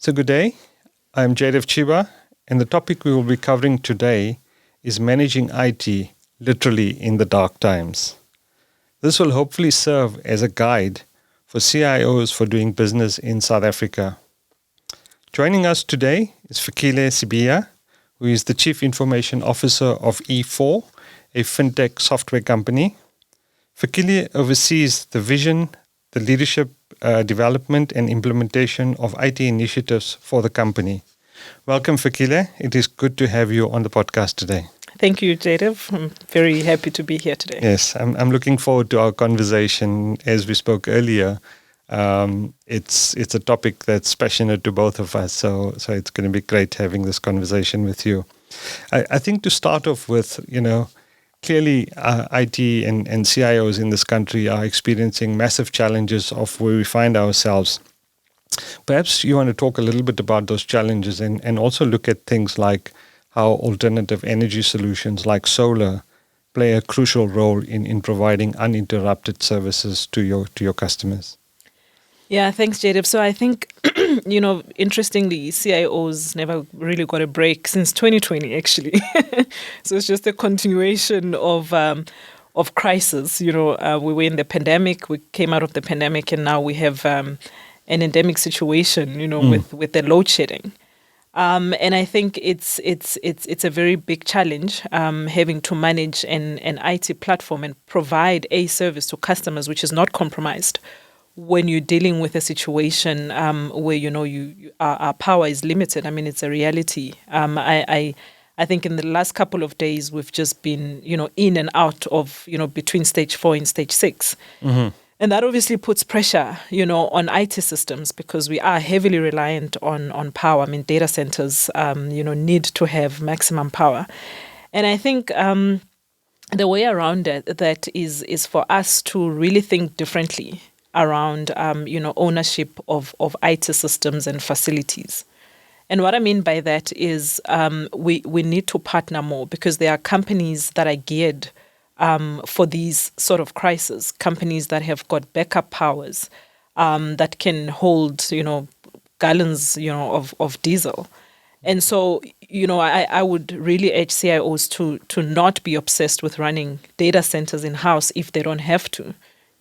So good day, I'm Jaydev Chiba, and the topic we will be covering today is managing IT literally in the dark times. This will hopefully serve as a guide for CIOs for doing business in South Africa. Joining us today is Fikile Sibiya, who is the Chief Information Officer of E4, a fintech software company. Fikile oversees the vision, the leadership, development and implementation of IT initiatives for the company. Welcome, Fikile. It is good to have you on the podcast today. Thank you, Jaydev. I'm very happy to be here today. Yes, I'm looking forward to our conversation. As we spoke earlier, it's a topic that's passionate to both of us, so it's going to be great having this conversation with you. I think to start off with, clearly, IT and CIOs in this country are experiencing massive challenges of where we find ourselves. Perhaps you want to talk a little bit about those challenges and also look at things like how alternative energy solutions like solar play a crucial role in providing uninterrupted services to your customers. Yeah, thanks, Jaydev. So I think, interestingly, CIOs never really got a break since 2020, actually. So it's just a continuation of crisis. We were in the pandemic, we came out of the pandemic, and now we have an endemic situation, with the load shedding. And I think it's a very big challenge having to manage an IT platform and provide a service to customers which is not compromised when you're dealing with a situation where our power is limited. I mean, it's a reality. I think in the last couple of days we've just been in and out of between stage 4 and stage 6. Mm-hmm. And that obviously puts pressure, on IT systems because we are heavily reliant on power. I mean, data centers, need to have maximum power. And I think the way around that is for us to really think differently around, ownership of IT systems and facilities. And what I mean by that is we need to partner more because there are companies that are geared for these sort of crises, companies that have got backup powers that can hold, gallons, of diesel. And so, I would really urge CIOs to not be obsessed with running data centers in-house if they don't have to.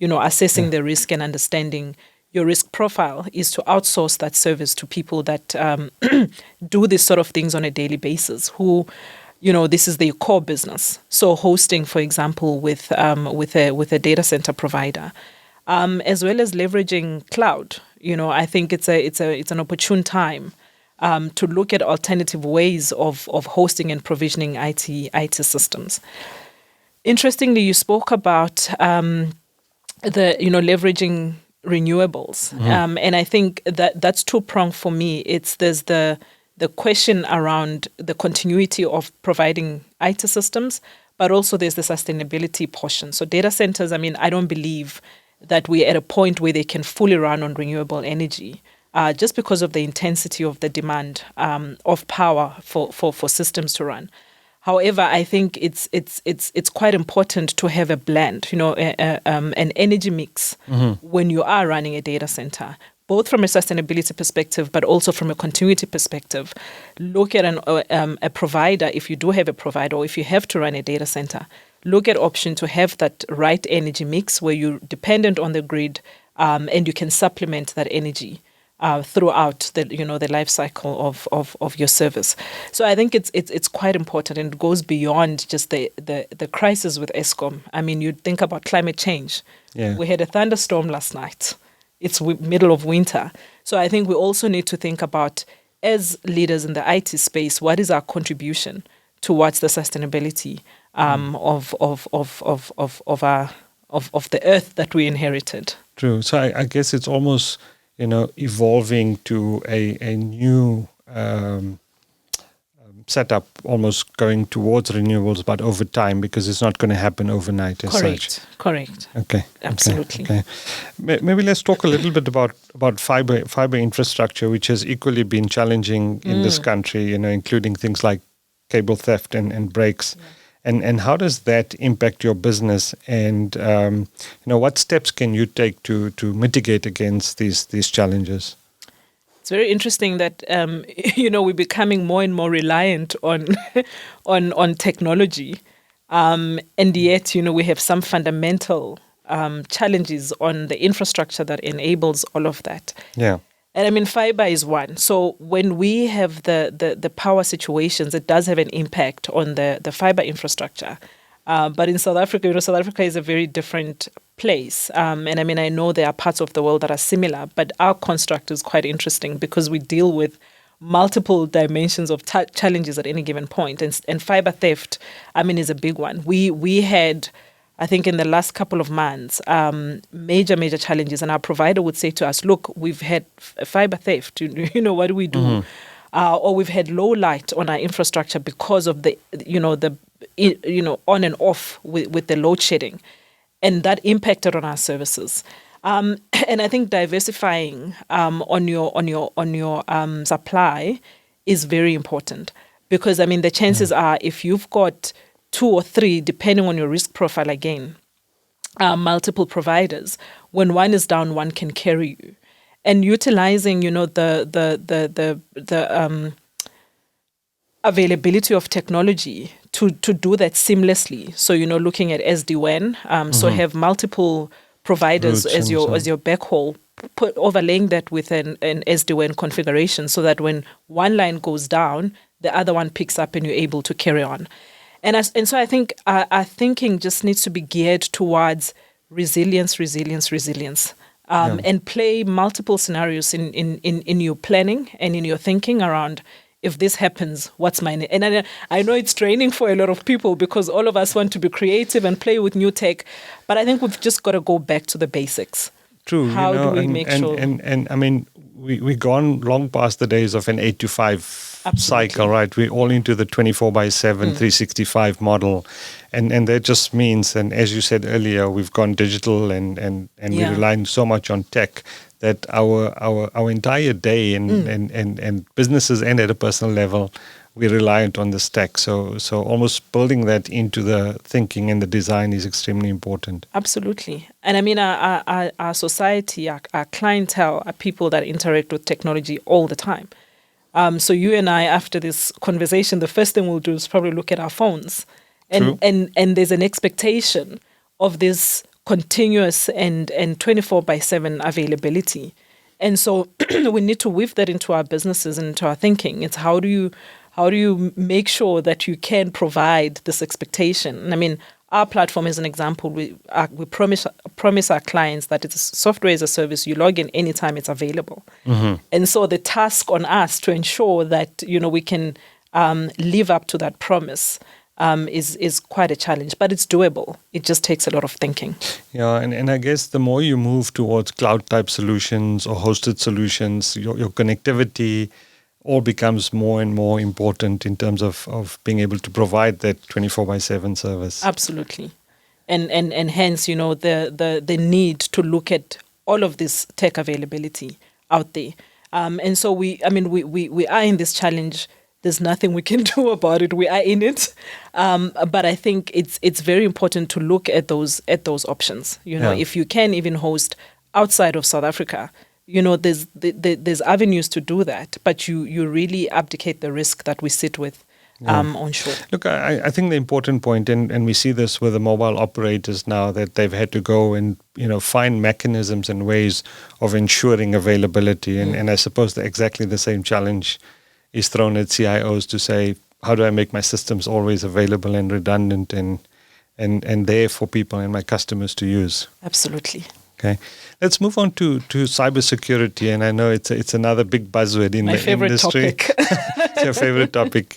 Assessing the risk and understanding your risk profile is to outsource that service to people that do these sort of things on a daily basis, who this is their core business. So hosting, for example, with a data center provider, as well as leveraging cloud. I think it's an opportune time to look at alternative ways of hosting and provisioning IT systems. Interestingly, you spoke about leveraging renewables, and I think that's two-pronged for me. There's the question around the continuity of providing IT systems, but also there's the sustainability portion. So data centers, I don't believe that we're at a point where they can fully run on renewable energy, just because of the intensity of the demand of power for systems to run. However, I think it's quite important to have a blend, an energy mix when you are running a data center, both from a sustainability perspective, but also from a continuity perspective. Look at a provider, if you do have a provider, or if you have to run a data center, look at option to have that right energy mix where you're dependent on the grid and you can supplement that energy throughout the life cycle of your service. So I think it's quite important, and it goes beyond just the crisis with Eskom. You think about climate change. Yeah. We had a thunderstorm last night. It's middle of winter. So I think we also need to think about, as leaders in the IT space, what is our contribution towards the sustainability of the earth that we inherited. True. So I guess it's almost evolving to a new setup, almost going towards renewables, but over time, because it's not going to happen overnight as such. Correct. Okay. Absolutely. Okay. Maybe let's talk a little bit about fiber infrastructure, which has equally been challenging in this country, including things like cable theft and breaks. Yeah. And how does that impact your business? And what steps can you take to mitigate against these challenges? It's very interesting that we're becoming more and more reliant on on technology, and yet we have some fundamental challenges on the infrastructure that enables all of that. Yeah. And I mean, fiber is one. So when we have the power situations, it does have an impact on the fiber infrastructure. But in South Africa, South Africa is a very different place. And I mean, I know there are parts of the world that are similar, but our construct is quite interesting because we deal with multiple dimensions of challenges at any given point. And fiber theft, I mean, is a big one. We had, I think in the last couple of months, major challenges. And our provider would say to us, look, we've had fiber theft. What do we do? Mm-hmm. Or we've had low light on our infrastructure because of the on and off with the load shedding. And that impacted on our services. And I think diversifying on your supply is very important because, I mean, the chances are if you've got 2 or 3, depending on your risk profile again, multiple providers, when one is down, one can carry you. And utilizing, the availability of technology to do that seamlessly. So, looking at SD-WAN, so have multiple providers as your backhaul, overlaying that with an SD-WAN configuration so that when one line goes down, the other one picks up and you're able to carry on. And so I think our thinking just needs to be geared towards resilience, and play multiple scenarios in your planning and in your thinking around, if this happens, what's my... And I know it's training for a lot of people because all of us want to be creative and play with new tech, but I think we've just got to go back to the basics. True. How do we make sure... And I mean, we've gone long past the days of an 8 to 5 cycle, right? We're all into the 24/7, 365 model. And that just means, and as you said earlier, we've gone digital and we rely so much on tech that our entire day and businesses and at a personal level, we're reliant on this tech. So almost building that into the thinking and the design is extremely important. Absolutely. And I mean, our society, our clientele are people that interact with technology all the time. So you and I, after this conversation, the first thing we'll do is probably look at our phones. And there's an expectation of this continuous and 24/7 availability. And so we need to weave that into our businesses and into our thinking. It's how do you make sure that you can provide this expectation? And I mean, our platform is an example. We promise our clients that it's software as a service. You log in anytime it's available. Mm-hmm. And so the task on us to ensure that we can live up to that promise is quite a challenge, but it's doable. It just takes a lot of thinking. Yeah, and I guess the more you move towards cloud-type solutions or hosted solutions, your connectivity all becomes more and more important in terms of being able to provide that 24/7 service. Absolutely. And hence, the need to look at all of this tech availability out there. And so we are in this challenge. There's nothing we can do about it. We are in it. But I think it's very important to look at those options. If you can even host outside of South Africa, there's avenues to do that, but you really abdicate the risk that we sit with onshore. Look, I think the important point, and we see this with the mobile operators now, that they've had to go and find mechanisms and ways of ensuring availability. And I suppose that exactly the same challenge is thrown at CIOs to say, how do I make my systems always available and redundant and there for people and my customers to use? Absolutely. Okay, let's move on to cybersecurity, and I know it's another big buzzword in the industry. Topic. It's your favorite topic,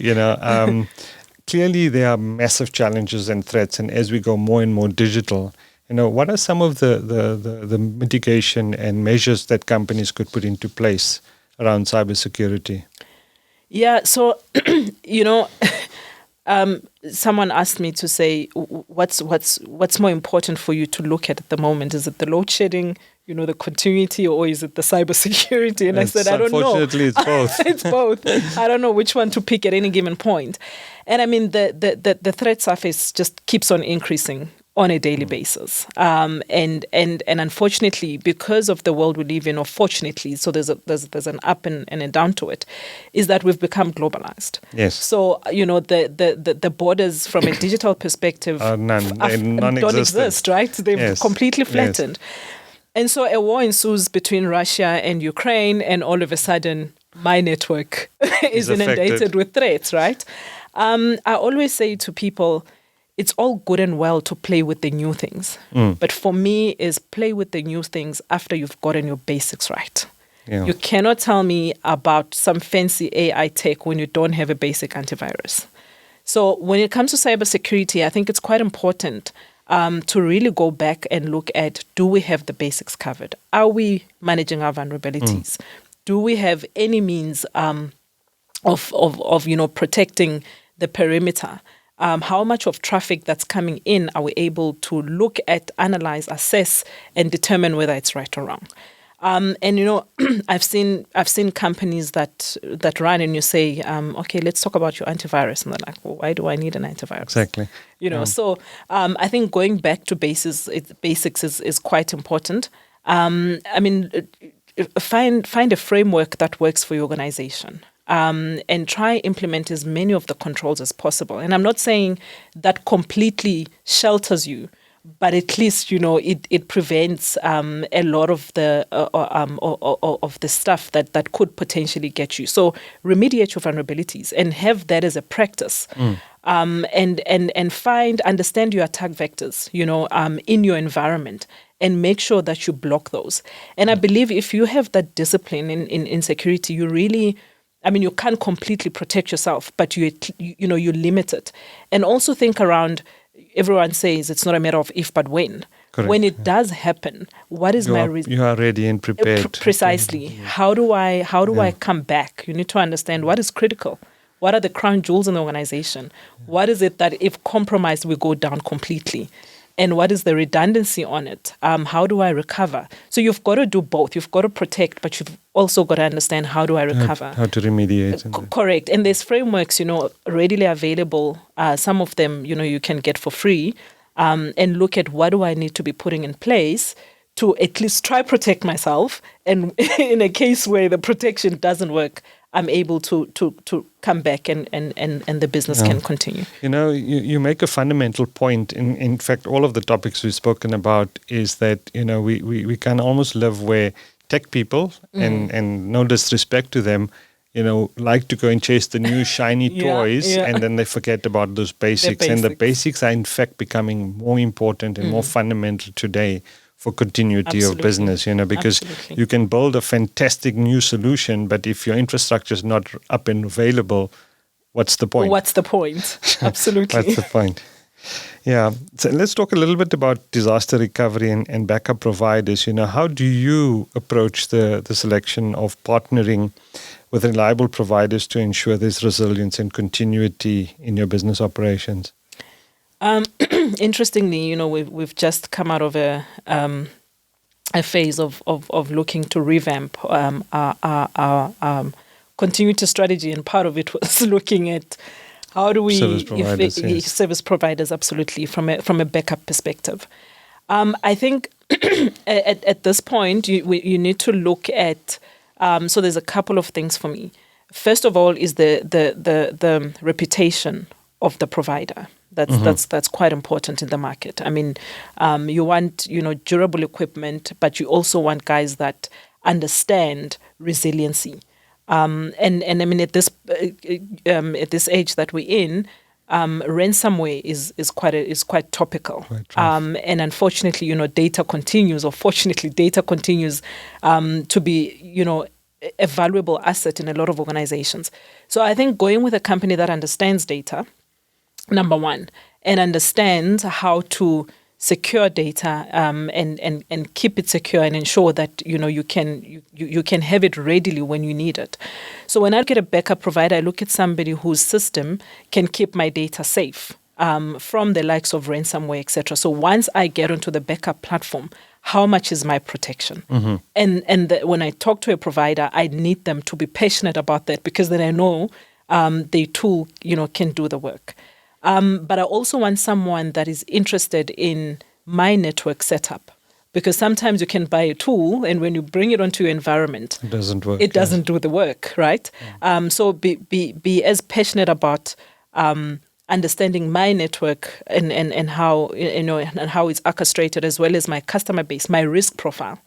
Clearly, there are massive challenges and threats, and as we go more and more digital, what are some of the mitigation and measures that companies could put into place around cybersecurity? Yeah, so someone asked me to say, what's more important for you to look at the moment? Is it the load shedding, the continuity, or is it the cybersecurity? And I said, I don't know. Unfortunately, it's both. It's both. I don't know which one to pick at any given point. And I mean, the threat surface just keeps on increasing on a daily basis. And unfortunately, because of the world we live in, or fortunately, so there's an up and a down to it, is that we've become globalized. Yes. So, the borders from a digital perspective Don't exist, right? They've completely flattened. And so a war ensues between Russia and Ukraine, and all of a sudden, my network is inundated with threats, right? I always say to people, it's all good and well to play with the new things. But for me, is play with the new things after you've gotten your basics right. Yeah. You cannot tell me about some fancy AI tech when you don't have a basic antivirus. So when it comes to cybersecurity, I think it's quite important to really go back and look at, do we have the basics covered? Are we managing our vulnerabilities? Do we have any means of protecting the perimeter? How much of traffic that's coming in are we able to look at, analyze, assess, and determine whether it's right or wrong? I've seen companies that run, and you say, okay, let's talk about your antivirus, and they're like, well, why do I need an antivirus? Exactly. So I think going back to basics is quite important. Find a framework that works for your organization. And try implement as many of the controls as possible. And I'm not saying that completely shelters you, but at least it prevents a lot of the stuff that could potentially get you. So remediate your vulnerabilities and have that as a practice. And understand your attack vectors, in your environment, and make sure that you block those. And I believe if you have that discipline in security, you really, you can't completely protect yourself, but you limit it. And also think around, everyone says it's not a matter of if, but when. Correct. When it does happen, what is you are ready and prepared. Precisely. How do I come back? You need to understand what is critical. What are the crown jewels in the organization? What is it that if compromised, we go down completely? And what is the redundancy on it? How do I recover? So you've got to do both. You've got to protect, but you've also got to understand, how do I recover? How to remediate. Correct. And there's frameworks, readily available. Some of them, you can get for free, and look at what do I need to be putting in place to at least try protect myself. And in a case where the protection doesn't work, I'm able to come back and the business can continue. You make a fundamental point. In fact, all of the topics we've spoken about is that, we can almost live where tech people, and no disrespect to them, like to go and chase the new shiny toys, and then they forget about those basics. And the basics are in fact becoming more important and more fundamental today for continuity of business, because you can build a fantastic new solution, but if your infrastructure is not up and available, what's the point? Absolutely. What's the point? Yeah. So let's talk a little bit about disaster recovery and backup providers. How do you approach the selection of partnering with reliable providers to ensure there's resilience and continuity in your business operations? Interestingly, we've just come out of a phase of looking to revamp our continuity strategy, and part of it was looking at how do we service providers, absolutely, from a backup perspective. I think at this point you need to look at. So there's a couple of things for me. First of all, is the reputation of the provider. That's quite important in the market. You want durable equipment, but you also want guys that understand resiliency. At this age that we're in, ransomware is quite topical. And unfortunately, data continues, or fortunately, data continues to be a valuable asset in a lot of organizations. So I think going with a company that understands data, number one, and understands how to secure data and keep it secure and ensure that you can have it readily when you need it. So when I look at a backup provider, I look at somebody whose system can keep my data safe from the likes of ransomware, etc. So once I get onto the backup platform, how much is my protection? And when I talk to a provider, I need them to be passionate about that, because then I know the tool can do the work. But I also want someone that is interested in my network setup. Because sometimes you can buy a tool, and when you bring it onto your environment, It doesn't work. it doesn't do the work, right? So be as passionate about understanding my network and how and how it's orchestrated, as well as my customer base, my risk profile,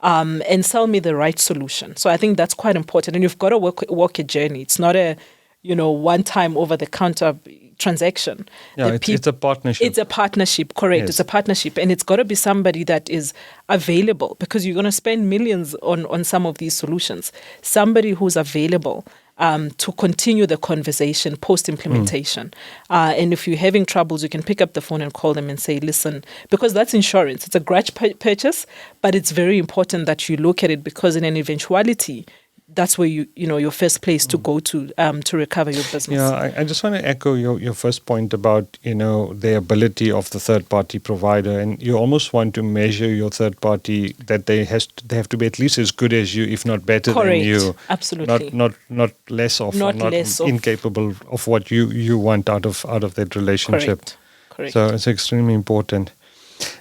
and sell me the right solution. So I think that's quite important, and you've got to walk a journey. It's not a one time over the counter transaction. Yeah, it's a partnership. It's a partnership, correct. Yes. It's a partnership, and it's got to be somebody that is available, because you're going to spend millions on some of these solutions. Somebody who's available to continue the conversation post-implementation. And if you're having troubles, you can pick up the phone and call them and say, listen, because that's insurance. It's a grudge purchase, but it's very important that you look at it, because in an eventuality, that's where your first place to go to recover your business. Yeah, I just want to echo your first point about the ability of the third party provider, and you almost want to measure your third party that they have to be at least as good as you, if not better Correct. than you. Absolutely. Not less of, Not or not less of. incapable of what you want out of that relationship. Correct. So it's extremely important.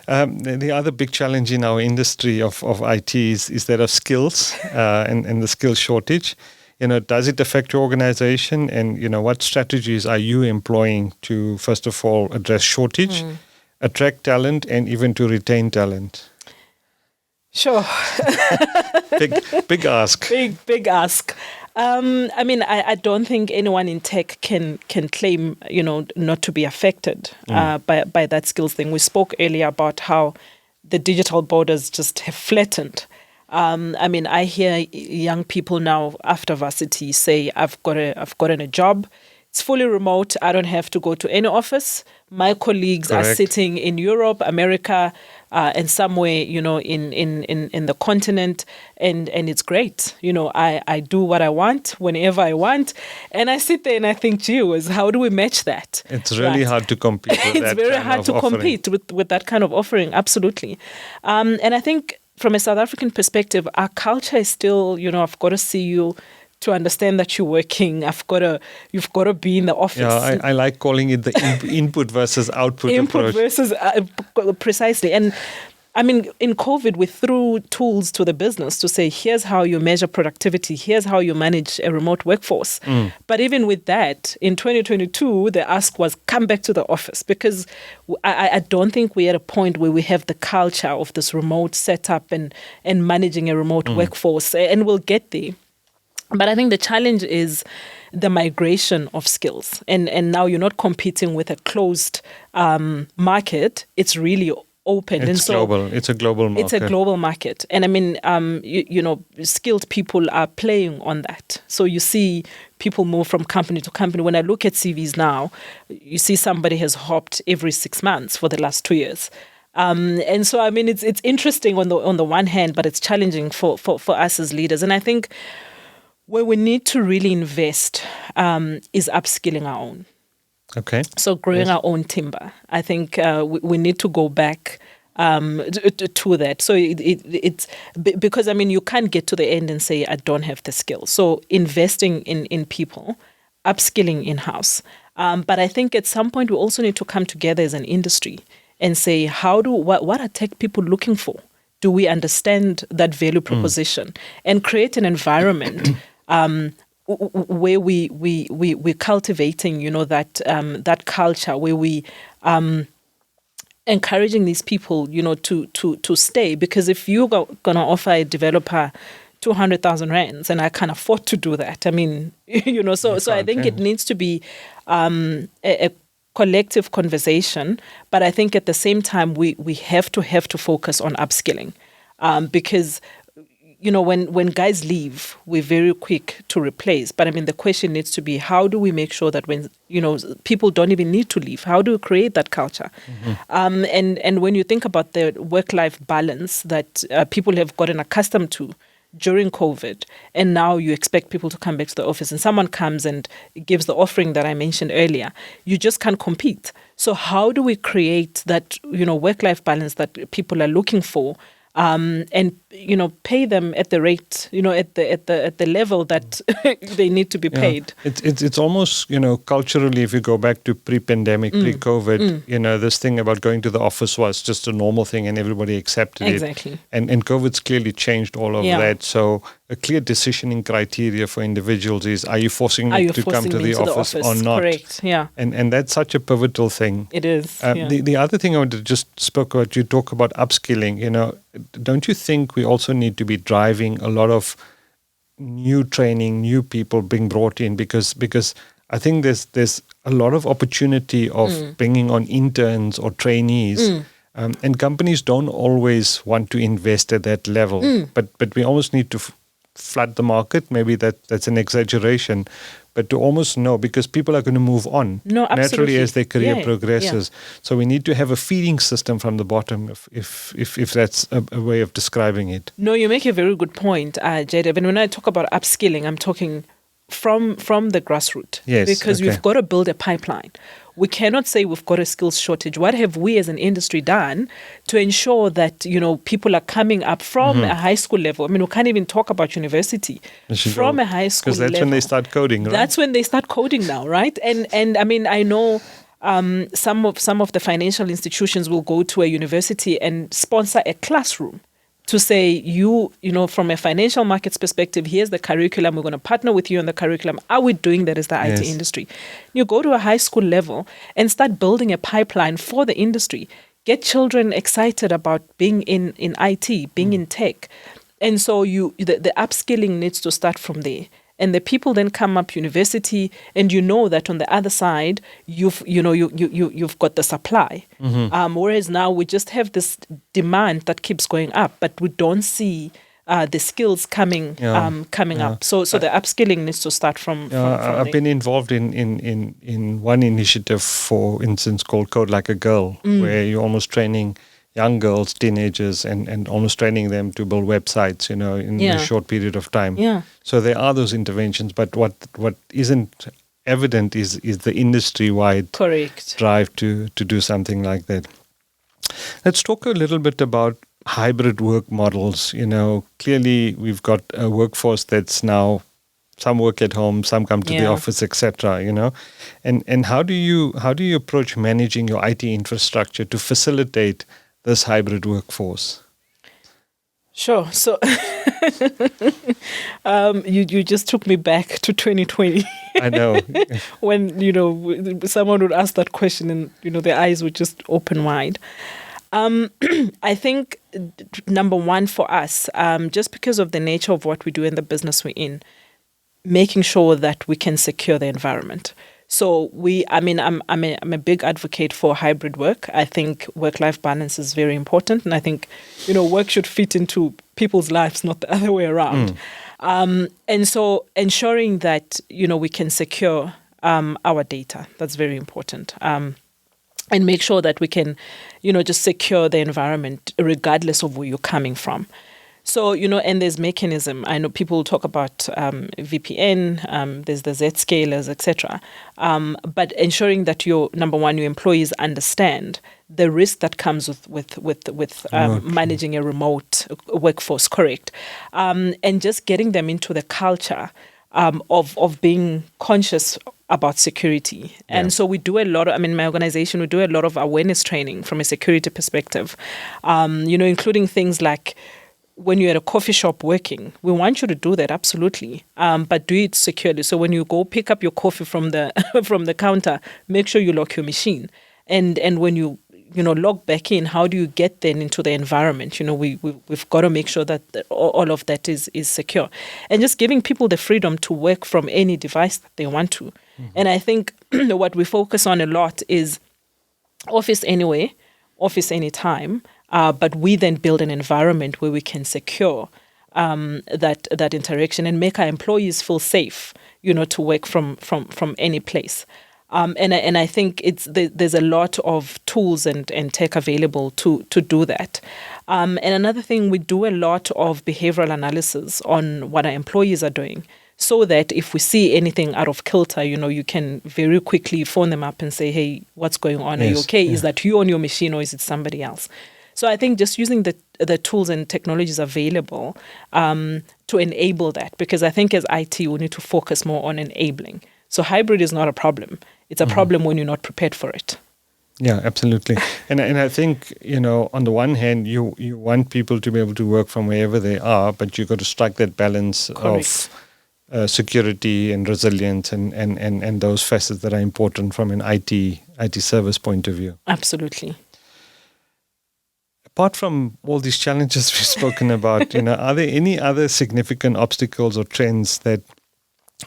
The other big challenge in our industry of IT is that of skills and the skill shortage. Does it affect your organization? And, what strategies are you employing to, first of all, address shortage, attract talent, and even to retain talent? Sure. Big ask. Big ask. I don't think anyone in tech can claim, not to be affected by that skills thing. We spoke earlier about how the digital borders just have flattened. I hear young people now after varsity say, I've gotten a job. It's fully remote. I don't have to go to any office. My colleagues Correct. are sitting in Europe, America, and somewhere, in the continent, and it's great. I do what I want whenever I want, and I sit there and I think, gee whiz, how do we match that? It's really hard to compete with It's that very kind hard of to offering. compete with that kind of offering, absolutely. And I think from a South African perspective, our culture is still, I've got to see you to understand that you're working. You've got to be in the office. Yeah, I like calling it the input versus output approach. Versus precisely. And in COVID, we threw tools to the business to say, here's how you measure productivity. Here's how you manage a remote workforce. But even with that, in 2022, the ask was come back to the office, because I don't think we're at a point where we have the culture of this remote setup and managing a remote workforce. And we'll get there. But I think the challenge is the migration of skills. And now you're not competing with a closed market. It's really open. It's global. It's a global market. It's a global market. And skilled people are playing on that. So you see people move from company to company. When I look at CVs now, you see somebody has hopped every 6 months for the last 2 years. And so, it's interesting on the one hand, but it's challenging for us as leaders. And I think where we need to really invest is upskilling our own. Okay. So growing our own timber. I think we need to go back to that. So it's because, you can't get to the end and say, I don't have the skills. So investing in people, upskilling in-house. But I think at some point we also need to come together as an industry and say, what are tech people looking for? Do we understand that value proposition and create an environment where we're cultivating, that culture, where we encouraging these people, to stay. Because if you're going to offer a developer 200,000 rands, and I can't afford to do that, so I think it needs to be a collective conversation. But I think at the same time, we have to focus on upskilling, because when guys leave, we're very quick to replace. But the question needs to be, how do we make sure that when, people don't even need to leave, how do we create that culture? And when you think about the work-life balance that people have gotten accustomed to during COVID, and now you expect people to come back to the office, and someone comes and gives the offering that I mentioned earlier, you just can't compete. So how do we create that, work-life balance that people are looking for? and pay them at the rate, at the level that they need to be paid. It's almost culturally, if you go back to pre-pandemic, pre-COVID, this thing about going to the office was just a normal thing and everybody accepted it. Exactly. And COVID's clearly changed all of that. So a clear decisioning criteria for individuals is: are you forcing them to come to the office or not? Correct. Yeah. And that's such a pivotal thing. It is. The other thing I wanted to just spoke about, you talk about upskilling. Don't you think we also need to be driving a lot of new training, new people being brought in, because I think there's a lot of opportunity of bringing on interns or trainees. And companies don't always want to invest at that level, but we almost need to flood the market. Maybe that's an exaggeration, but to almost know, because people are going to move on naturally as their career progresses. So we need to have a feeding system from the bottom, if that's a way of describing it. No, you make a very good point, Jaydev. And when I talk about upskilling, I'm talking from the grassroots. Yes, because we've got to build a pipeline. We cannot say we've got a skills shortage. What have we as an industry done to ensure that, people are coming up from a high school level? I mean, we can't even talk about university. From a high school level. Because that's when they start coding, right? That's when they start coding now, right? And I mean, I know some of the financial institutions will go to a university and sponsor a classroom to say, from a financial markets perspective, here's the curriculum. We're going to partner with you on the curriculum. Are we doing that as the IT industry? You go to a high school level and start building a pipeline for the industry. Get children excited about being in IT, being in tech. And so the upskilling needs to start from there. And the people then come up university, and that on the other side, you've got the supply. Whereas now we just have this demand that keeps going up, but we don't see the skills coming up. So the upskilling needs to start from I've been involved in one initiative, for instance, called Code Like a Girl, where you're almost training young girls, teenagers, and almost training them to build websites, in a short period of time. Yeah. So there are those interventions, but what isn't evident is the industry-wide drive to do something like that. Let's talk a little bit about hybrid work models. Clearly we've got a workforce that's now, some work at home, some come to the office, etc. And how do you approach managing your IT infrastructure to facilitate this hybrid workforce? Sure. So you just took me back to 2020. I know. When, someone would ask that question and, their eyes would just open wide. I think, number one for us, just because of the nature of what we do in the business we're in, making sure that we can secure the environment. So I'm a big advocate for hybrid work. I think work-life balance is very important, and I think work should fit into people's lives, not the other way around. And so ensuring that we can secure our data, that's very important. And make sure that we can just secure the environment regardless of where you're coming from. So, and there's mechanism. I know people talk about VPN, there's the Zscalers, etc. But ensuring that your employees understand the risk that comes with managing a remote workforce, correct? And just getting them into the culture of being conscious about security. And so we do a lot of, my organization, we do a lot of awareness training from a security perspective, including things like, when you're at a coffee shop working, we want you to do that, absolutely, but do it securely. So when you go pick up your coffee from the from the counter, make sure you lock your machine. And when you log back in, how do you get then into the environment? We've got to make sure that all of that is secure, and just giving people the freedom to work from any device that they want to. And I think what we focus on a lot is office anywhere, office anytime. But we then build an environment where we can secure that interaction and make our employees feel safe, to work from any place. And I think there's a lot of tools and tech available to do that. And another thing, we do a lot of behavioral analysis on what our employees are doing, so that if we see anything out of kilter, you can very quickly phone them up and say, hey, what's going on? Are you okay? Is that you on your machine, or is it somebody else? So I think just using the tools and technologies available to enable that, because I think as IT, we need to focus more on enabling. So hybrid is not a problem. It's a problem when you're not prepared for it. Yeah, absolutely. And I think, on the one hand, you want people to be able to work from wherever they are, but you've got to strike that balance Correct. of security and resilience and those facets that are important from an IT service point of view. Absolutely. Apart from all these challenges we've spoken about, are there any other significant obstacles or trends that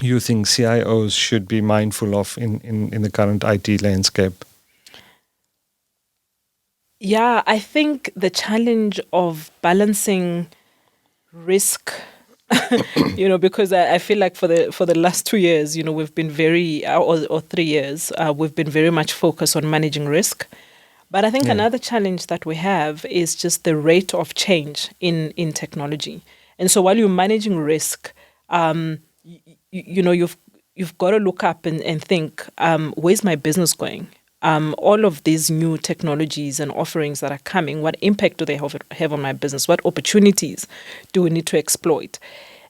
you think CIOs should be mindful of in the current IT landscape? Yeah, I think the challenge of balancing risk, because I feel like for the last 2 years, we've been or 3 years, we've been very much focused on managing risk. But I think another challenge that we have is just the rate of change in technology. And so while you're managing risk, you've got to look up and think, where's my business going? All of these new technologies and offerings that are coming, what impact do they have on my business? What opportunities do we need to exploit?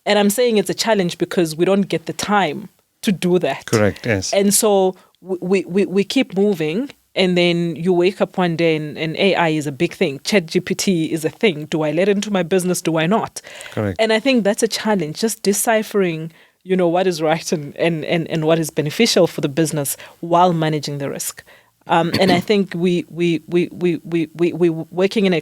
And I'm saying it's a challenge because we don't get the time to do that. Correct, yes. And so we keep moving, and then you wake up one day and AI is a big thing. ChatGPT is a thing. Do I let it into my business? Do I not? Correct. And I think that's a challenge, just deciphering what is right and what is beneficial for the business while managing the risk. And I think we working in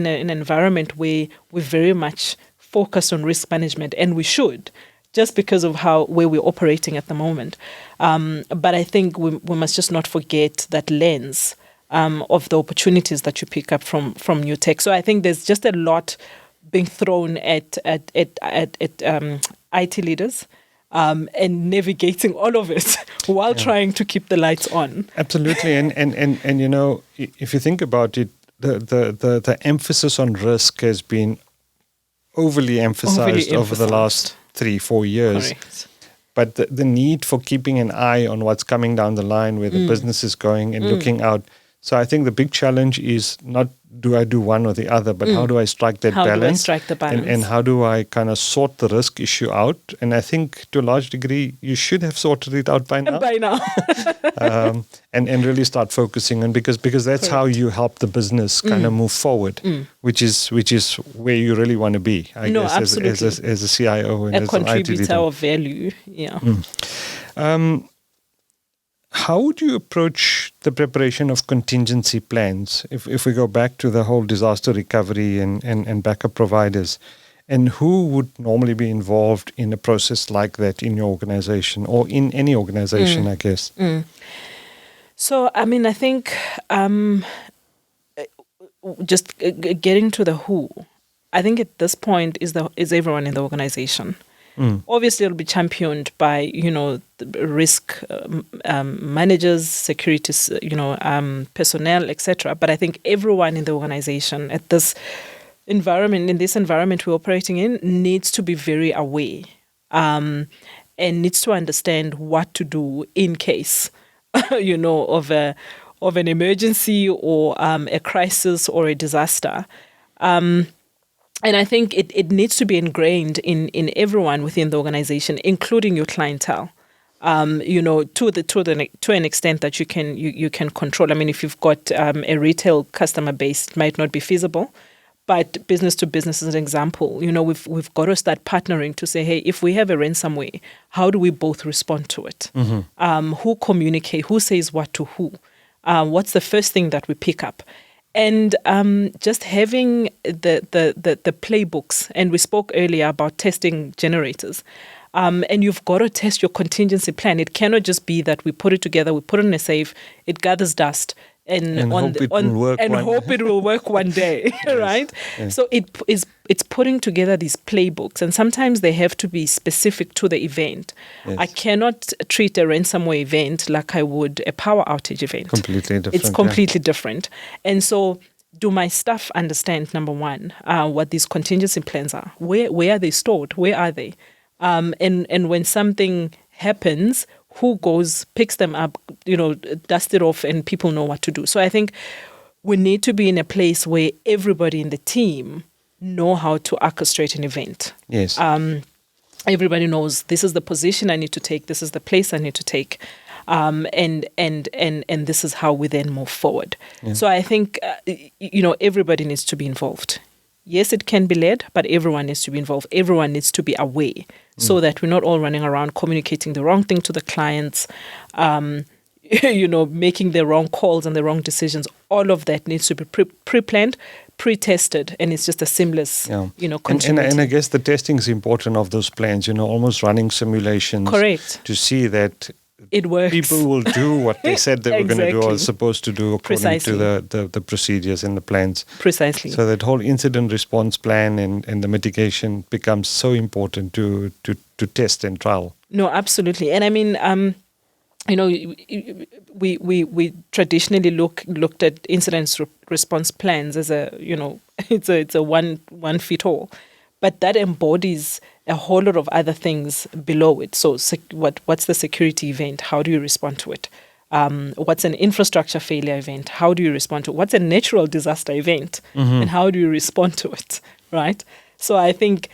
an environment where we very much focus on risk management, and we should, just because of where we're operating at the moment. But I think we must just not forget that lens of the opportunities that you pick up from new tech. So I think there's just a lot being thrown at IT leaders. And navigating all of it while trying to keep the lights on. Absolutely, and if you think about it, the emphasis on risk has been overly emphasized over the last 3-4 years. Correct. But the need for keeping an eye on what's coming down the line, where the business is going, and looking out. So I think the big challenge is not do I do one or the other, but how do I strike that balance? How do I strike the balance? And how do I kind of sort the risk issue out? And I think to a large degree, you should have sorted it out by now. And really start focusing on, because that's how you help the business kind of move forward, which is where you really want to be, I guess, absolutely. as a CIO and a as an IT contributor leader. of value. Yeah. How would you approach the preparation of contingency plans if we go back to the whole disaster recovery and backup providers? And who would normally be involved in a process like that in your organization or in any organization, I guess? So, I mean, I think just getting to the who, I think at this point is everyone in the organization. Obviously, it'll be championed by, the risk managers, security, personnel, etc. But I think everyone in the organization at this environment we're operating in, needs to be very aware and needs to understand what to do in case, of an emergency or a crisis or a disaster. And I think it needs to be ingrained in everyone within the organization, including your clientele. To an extent that you can control. I mean, if you've got a retail customer base, it might not be feasible, but business to business is an example. We've got to start partnering to say, hey, if we have a ransomware, how do we both respond to it? Who communicate? Who says what to who? What's the first thing that we pick up? And just having the playbooks, and we spoke earlier about testing generators, and you've got to test your contingency plan. It cannot just be that we put it together, we put it in a safe, it gathers dust, and hope it will work one day, right? Yes. So it's putting together these playbooks, and sometimes they have to be specific to the event. Yes. I cannot treat a ransomware event like I would a power outage event. Completely different. It's completely different. And so do my staff understand, number one, what these contingency plans are? Where are they stored? Where are they? And when something happens, who goes, picks them up, dust it off, and people know what to do. So I think we need to be in a place where everybody in the team know how to orchestrate an event. Yes. Everybody knows this is the position I need to take, this is the place I need to take, and this is how we then move forward. Yeah. So I think everybody needs to be involved. Yes, it can be led, but everyone needs to be involved. Everyone needs to be aware so that we're not all running around communicating the wrong thing to the clients, making the wrong calls and the wrong decisions. All of that needs to be pre-planned, pre-tested, and it's just a seamless, continuity. And I guess the testing is important of those plans, almost running simulations. Correct. To see that it works. People will do what they said they were going to do or supposed to do according to the procedures and the plans. Precisely. So that whole incident response plan and the mitigation becomes so important to test and trial. No, absolutely. And I mean, we traditionally looked at incident response plans as it's a one fit all, but that embodies a whole lot of other things below it. So what's the security event? How do you respond to it? What's an infrastructure failure event? How do you respond to it? What's a natural disaster event? And how do you respond to it? Right? So I think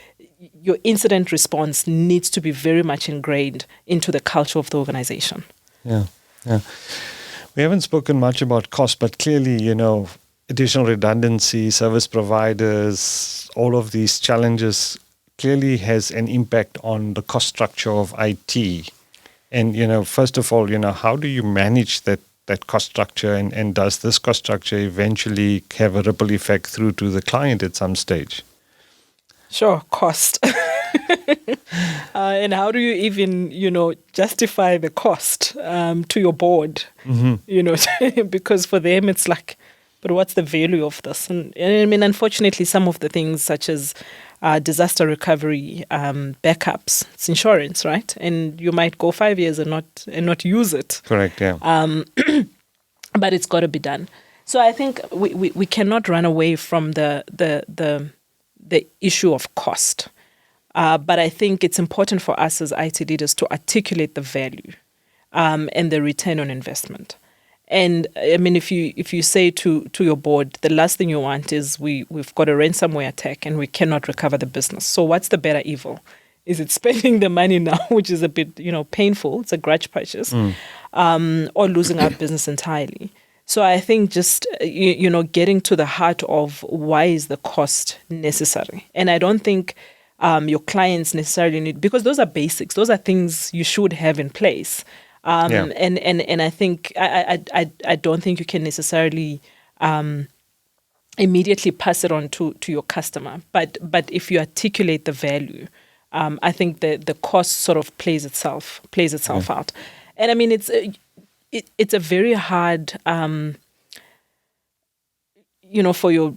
your incident response needs to be very much ingrained into the culture of the organization. Yeah. We haven't spoken much about cost, but clearly, additional redundancy, service providers, all of these challenges clearly has an impact on the cost structure of IT. And, first of all, how do you manage that cost structure and does this cost structure eventually have a ripple effect through to the client at some stage? Sure, cost. And how do you even, justify the cost to your board? Because for them it's like, but what's the value of this? And I mean, unfortunately, some of the things such as disaster recovery, backups, it's insurance, right? And you might go 5 years and not use it. Correct. Yeah. But it's got to be done. So I think we cannot run away from the issue of cost. But I think it's important for us as IT leaders to articulate the value and the return on investment. And I mean, if you say to your board, the last thing you want is we've got a ransomware attack and we cannot recover the business. So what's the better evil? Is it spending the money now, which is a bit painful? It's a grudge purchase, or losing our business entirely? So I think just getting to the heart of why is the cost necessary, and I don't think your clients necessarily need, because those are basics. Those are things you should have in place. And I think I don't think you can necessarily immediately pass it on to your customer. But if you articulate the value, I think the cost sort of plays itself out. And I mean, it's a very hard, for your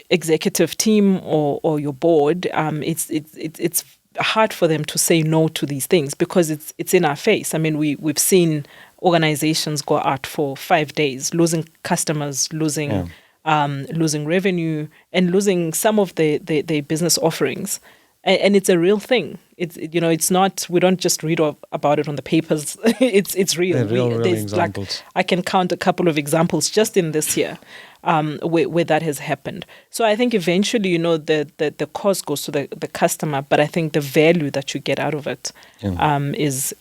executive team or your board. It's hard for them to say no to these things because it's in our face. I mean, we've seen organizations go out for 5 days, losing customers, losing revenue, and losing some of their business offerings. And it's a real thing. It's not. We don't just read about it on the papers. It's real. Real examples. I can count a couple of examples just in this year, where that has happened. So I think eventually, the cost goes to the customer, but I think the value that you get out of it is.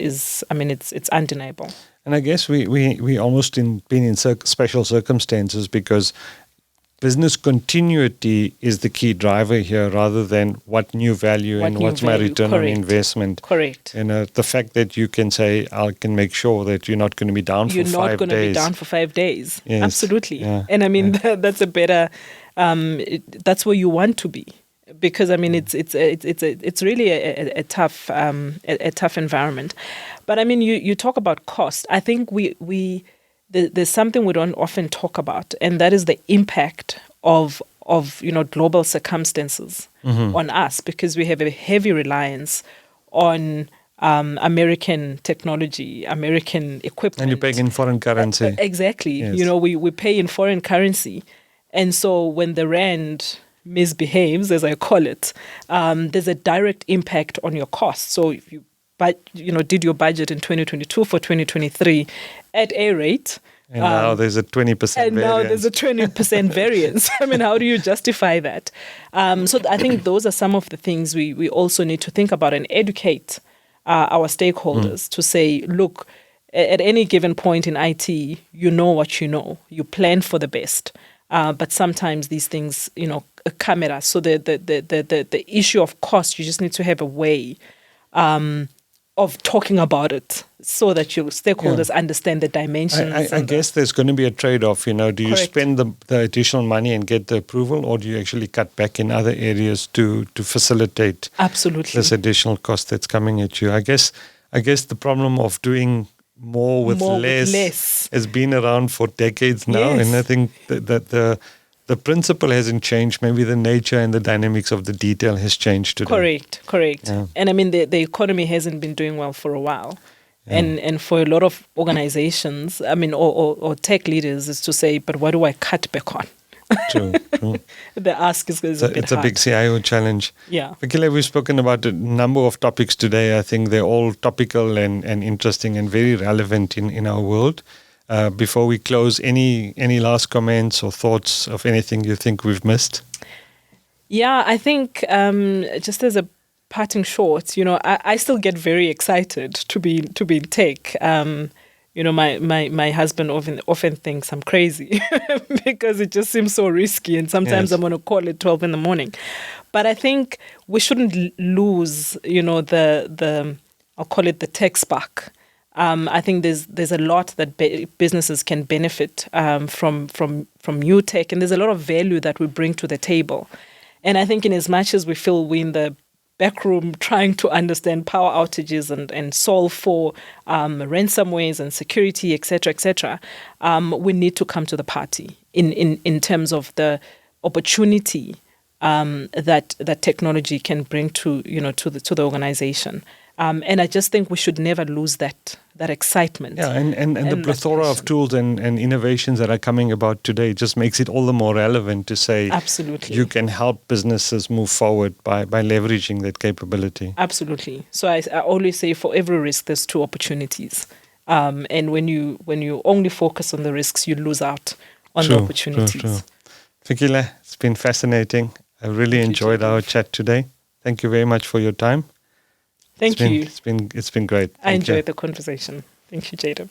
I mean, it's undeniable. And I guess we almost been in special circumstances because business continuity is the key driver here rather than what new value and what's my return on investment. Correct. The fact that you can say, I can make sure that you're not going to be down for 5 days. You're not going to be down for 5 days. Yes. Absolutely. Yeah. And I mean, that's a better, that's where you want to be. Because I mean, it's really a tough environment. But I mean, you talk about cost. I think there's something we don't often talk about, and that is the impact of global circumstances on us, because we have a heavy reliance on American technology, American equipment. And you pay in foreign currency. Exactly. Yes. We pay in foreign currency. And so when the rand misbehaves, as I call it, there's a direct impact on your costs. So if you did your budget in 2022 for 2023 at a rate, And now there's a 20% and variance. now there's a 20% variance. I mean, how do you justify that? So I think those are some of the things we also need to think about and educate our stakeholders to say, look, at any given point in IT, you know what you know. You plan for the best. But sometimes these things, come at us. So the issue of cost, you just need to have a way of talking about it so that your stakeholders understand the dimensions. I guess there's going to be a trade-off. Do you Correct. spend the additional money and get the approval, or do you actually cut back in other areas to facilitate Absolutely. this additional cost that's coming at you? I guess the problem of doing more with less has been around for decades now, Yes. and I think that the principle hasn't changed. Maybe the nature and the dynamics of the detail has changed today. Correct. Yeah. And I mean, the economy hasn't been doing well for a while. Yeah. And for a lot of organizations, I mean, or tech leaders, is to say, but what do I cut back on? True. The ask is a bit It's a hard. big CIO challenge. Yeah. Fikile, we've spoken about a number of topics today. I think they're all topical and interesting and very relevant in our world. Before we close, any last comments or thoughts of anything you think we've missed? Yeah, I think just as a parting short, I still get very excited to be in tech. My husband often thinks I'm crazy because it just seems so risky, and sometimes I'm on a call at 12 in the morning. But I think we shouldn't lose, the I'll call it the tech spark. I think there's a lot that businesses can benefit from new tech, and there's a lot of value that we bring to the table. And I think in as much as we feel we're in the back room trying to understand power outages and solve for ransomwares and security, etc., we need to come to the party in terms of the opportunity that technology can bring to the organization. And I just think we should never lose that excitement. Yeah, and the plethora of tools and innovations that are coming about today just makes it all the more relevant to say, absolutely, you can help businesses move forward by leveraging that capability. Absolutely. So I always say, for every risk, there's two opportunities. And when you only focus on the risks, you lose out on the opportunities. True. Fikile, it's been fascinating. I really enjoyed our chat today. Thank you very much for your time. Thank you. It's been great. I enjoyed the conversation. Thank you, Jaydev.